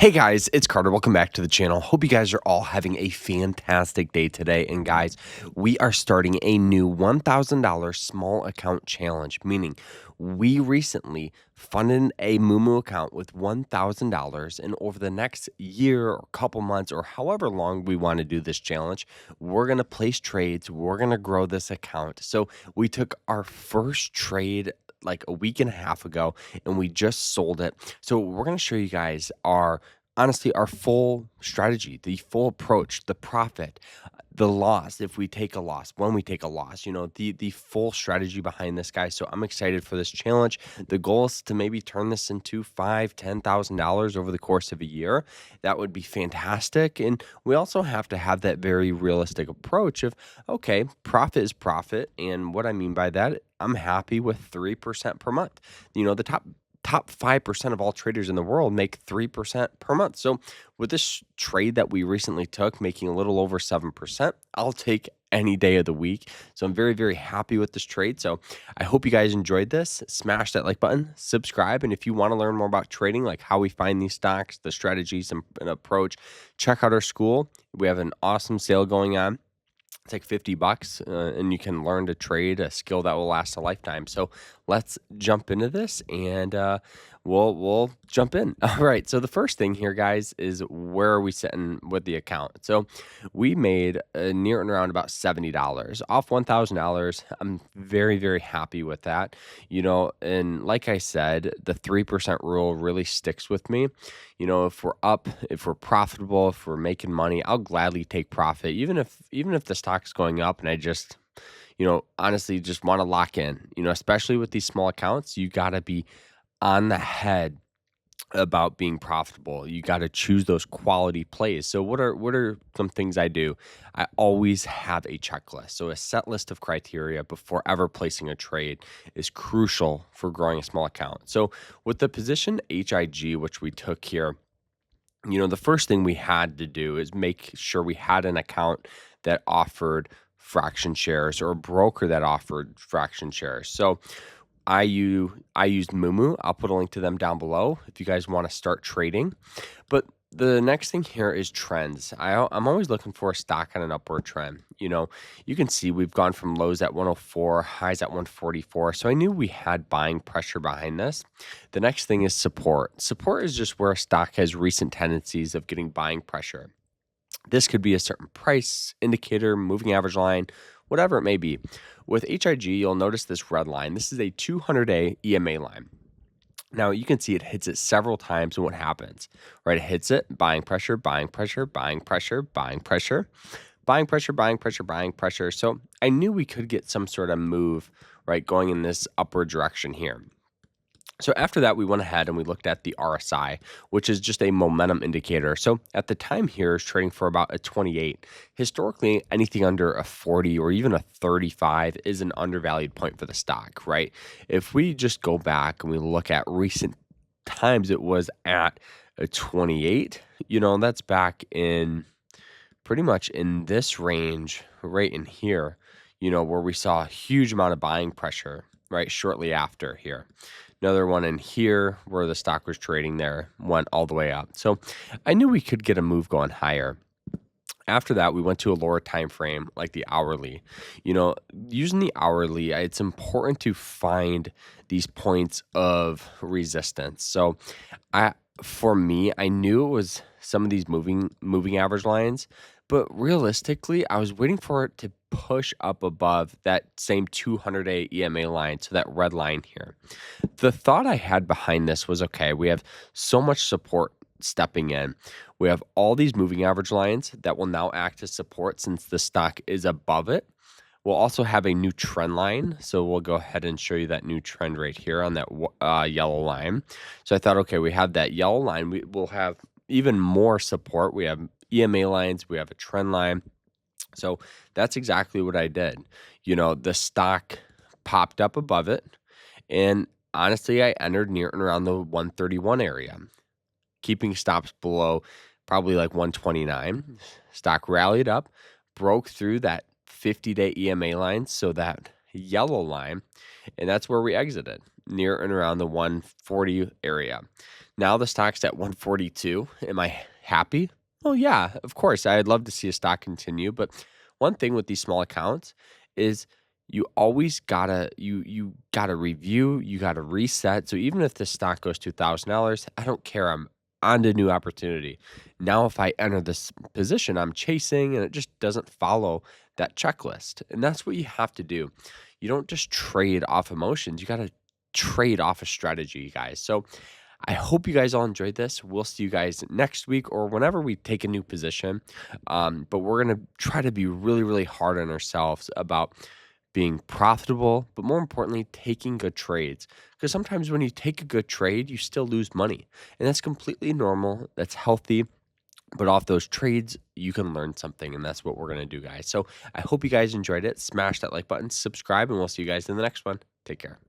Hey guys, it's Carter. Welcome back to the channel. Hope you guys are all having a fantastic day today. And guys, we are starting a new $1,000 small account challenge, meaning we recently funded a Moomoo account with $1,000. And over the next year or couple months or however long we want to do this challenge, we're going to place trades. We're going to grow this account. So we took our first trade like a week and a half ago and we just sold it. So we're going to show you guys our full strategy, the full approach, the profit, the loss if we take a loss, when we take a loss, the full strategy behind this, guy. So I'm excited for this challenge. The goal is to maybe turn this into $5,000-$10,000 over the course of a year. That would be fantastic. And we also have to have that very realistic approach of, okay, profit is profit. And what I mean by that, I'm happy with 3% per month. The top 5% of all traders in the world make 3% per month. So with this trade that we recently took, making a little over 7%, I'll take any day of the week. So I'm very, very happy with this trade. So I hope you guys enjoyed this. Smash that like button, subscribe. And if you want to learn more about trading, like how we find these stocks, the strategies and approach, check out our school. We have an awesome sale going on. It's like $50, and you can learn to trade a skill that will last a lifetime. So let's jump into this, and we'll jump in. All right. So the first thing here, guys, is where are we sitting with the account? So we made near and around about $70 off $1,000. I'm very, very happy with that. And like I said, the 3% rule really sticks with me. If we're up, if we're profitable, if we're making money, I'll gladly take profit, even if the stock's going up and I just, honestly just want to lock in, especially with these small accounts. You got to be on the head about being profitable. You got to choose those quality plays. So what are some things I do? I always have a checklist. So a set list of criteria before ever placing a trade is crucial for growing a small account. So with the position HIG, which we took here, the first thing we had to do is make sure we had an account that offered fraction shares or a broker that offered fraction shares. So I used Moomoo. I'll put a link to them down below if you guys want to start trading. But the next thing here is trends. I'm always looking for a stock on an upward trend. You can see we've gone from lows at 104, highs at 144. So I knew we had buying pressure behind this. The next thing is support. Support is just where a stock has recent tendencies of getting buying pressure. This could be a certain price indicator, moving average line, whatever it may be. With HIG, you'll notice this red line. This is a 200-day EMA line. Now, you can see it hits it several times, and what happens, right? It hits it, buying pressure, buying pressure, buying pressure, buying pressure, buying pressure, buying pressure, buying pressure. So I knew we could get some sort of move, right, going in this upward direction here. So after that, we went ahead and we looked at the RSI, which is just a momentum indicator. So at the time here is trading for about a 28. Historically, anything under a 40 or even a 35 is an undervalued point for the stock, right? If we just go back and we look at recent times, it was at a 28. That's back in pretty much in this range right in here, where we saw a huge amount of buying pressure, right, shortly after here. Another one in here where the stock was trading there went all the way up. So I knew we could get a move going higher. After that, we went to a lower time frame like the hourly. Using the hourly, it's important to find these points of resistance. So for me, I knew it was some of these moving average lines, but realistically, I was waiting for it to push up above that same 200-day EMA line, so that red line here. The thought I had behind this was, okay, we have so much support stepping in. We have all these moving average lines that will now act as support since the stock is above it. We'll also have a new trend line. So we'll go ahead and show you that new trend right here on that yellow line. So I thought, okay, we have that yellow line. We will have even more support. We have EMA lines. We have a trend line. So that's exactly what I did. The stock popped up above it. And honestly, I entered near and around the 131 area, keeping stops below probably like 129. Stock rallied up, broke through that 50-day EMA line so that yellow line, and that's where we exited, near and around the 140 area. Now the stock's at 142. Am I happy? Well, yeah, of course. I'd love to see a stock continue, but one thing with these small accounts is you always gotta you gotta review, you gotta reset. So even if the stock goes to $1,000, I don't care. I'm on to new opportunity. Now, if I enter this position, I'm chasing, and it just doesn't follow that checklist. And that's what you have to do. You don't just trade off emotions. You got to trade off a strategy, guys. So I hope you guys all enjoyed this. We'll see you guys next week or whenever we take a new position. But we're going to try to be really, really hard on ourselves about being profitable, but more importantly, taking good trades. Because sometimes when you take a good trade, you still lose money. And that's completely normal. That's healthy. But off those trades, you can learn something. And that's what we're going to do, guys. So I hope you guys enjoyed it. Smash that like button, subscribe, and we'll see you guys in the next one. Take care.